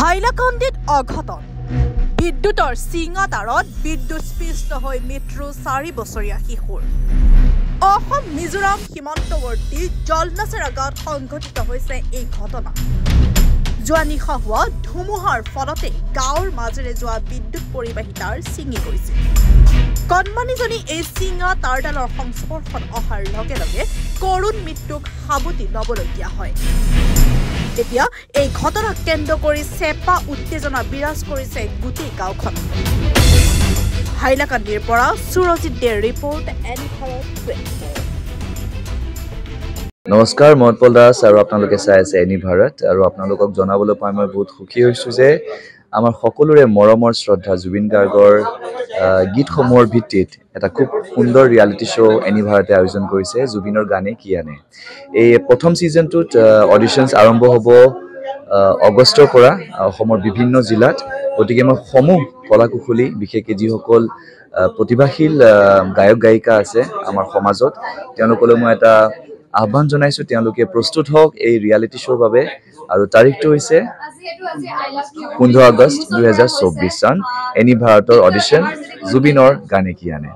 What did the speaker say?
হাইলাকান্দিত অঘটন বিদ্যুতৰ চিঙা তাৰত বিদ্যুৎস্পৃষ্ট হৈ মৃত্যু 4 বছৰীয়া শিশুৰ অসম মিজোৰাম সীমান্তৱৰ্তী জলনাচেৰা গাঁৱত সংঘটিত হৈছে এই ঘটনা যোৱা নিশা হোৱা ধুমুহাৰ ফলতে গাঁৱৰ মাজেৰে যোৱা বিদ্যুৎ পৰিবাহিতাৰ ছিঙি গৈছে কণমানিজনী এই চিঙা তাৰডালৰ সংস্পৰ্শত অহাৰ লগে লগে কৰুণ মৃত্যুক সাৱটি ল'বলগীয়া হয় এতিয়া এই ঘটনাক কেন্দ্ৰ কৰি চেপা উত্তেজনা বিৰাজ কৰিছে গোটেই গাঁওখন হাইলাকান্দিৰ পৰা সুৰজিত দেৰ ৰিপৰ্ট এনি ভাৰত 24 নমস্কাৰ মহৎপল দাস আৰু আপোনালোকে চাই আছে এনি ভাৰত আৰু আপোনালোকক জনাবলৈ পাই মই বহুত সুখী হৈছো যে আমাৰ সকলোৰে মৰমৰ শ্ৰদ্ধা জুবিন গাৰ্গৰ গীতসমূহৰ ভিত্তিত এটা খুব সুন্দৰ ৰিয়েলিটি শ্ব' এনি ভাৰতে আয়োজন কৰিছে জুবিনৰ গানে কি আনে এই প্ৰথম সিজনটোত অডিশ্যনছ আৰম্ভ হ'ব আগষ্টৰ পৰা অসমৰ বিভিন্ন জিলাত গতিকে মই সমূহ কলাকুশলী বিশেষকৈ যিসকল প্ৰতিভাশীল গায়ক গায়িকা আছে আমাৰ সমাজত তেওঁলোকলৈ মই এটা আহ্বান জনাইছো তেওঁলোকে প্ৰস্তুত হওক এই ৰিয়েলিটি শ্ব'ৰ বাবে আৰু তাৰিখটো হৈছে 15 আগষ্ট 2024 চন এনি ভাৰতৰ অডিশ্যন জুবিনৰ গানে কি আনে